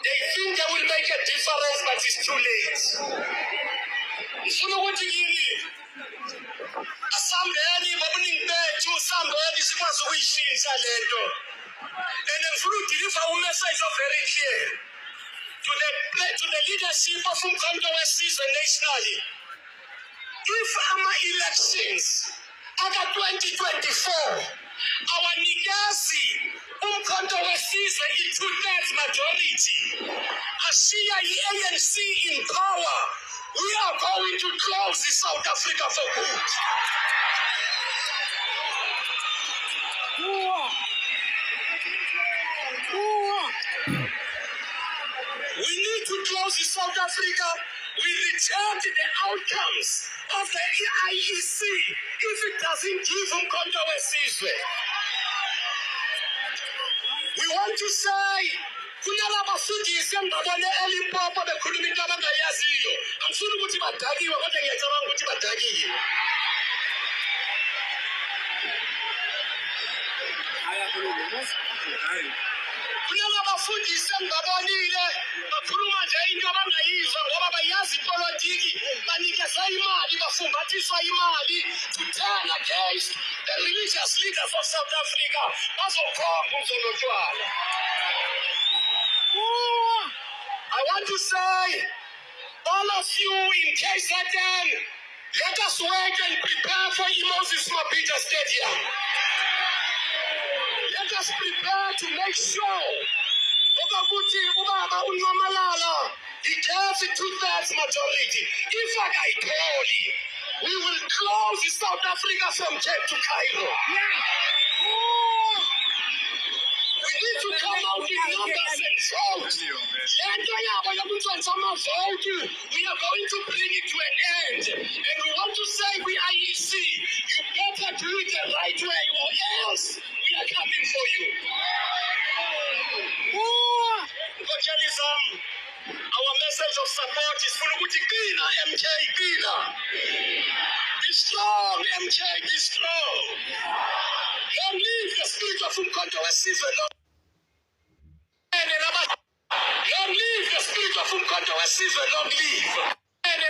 They think they will make a difference, but it's too late. Ngifuna ukuthi yini asambeni ngobuningi bethu sambeni sikwazi ukuyishintsha lento. And ngifuna ukudeliver message very clear to the leadership of Umkhonto weSizwe nationally. If ama-elections aka-2024 awanikezi Umkhonto weSizwe i-2/3 majority ashiya i-ANC in power, we are going to close South Africa for good. We need to close South Africa. We reject the outcomes of the IEC if it doesn't give Umkhonto weSizwe. We want to say, kunalabafundisi engibabone eLimpopo bekhuluma into abangayaziyo. Angifuni ukuthi badakiwe kodwa ngiyacabanga ukuthi badakiwe. Kunalabafundisi engibabonile bakhuluma nje into abangayizwa ngoba bayazi ipolitiki, banikeza imali, bafumbathiswa imali to turn against the religious leaders of South Africa. Bazokhomba uzolotshwala. I want to say, all of you in KZN, let us wait and prepare for Moses Mabhida Stadium. Let us prepare to make sure ukuthi ubaba uNomalala he gets a 2/3 majority. If akayitholi, we will close South Africa from Cape to Cairo. We need to come out in numbers and vote. We are going to bring it to an end. And we want to say, we IEC, you better do it the right way or else we are coming for you. Evangelism, our message of support is for Kuthuke, MK, be strong, MK, be strong. Long live the spirit of Umkhonto weSizwe. Long live the spirit of Umkhonto weSizwe. Long live. And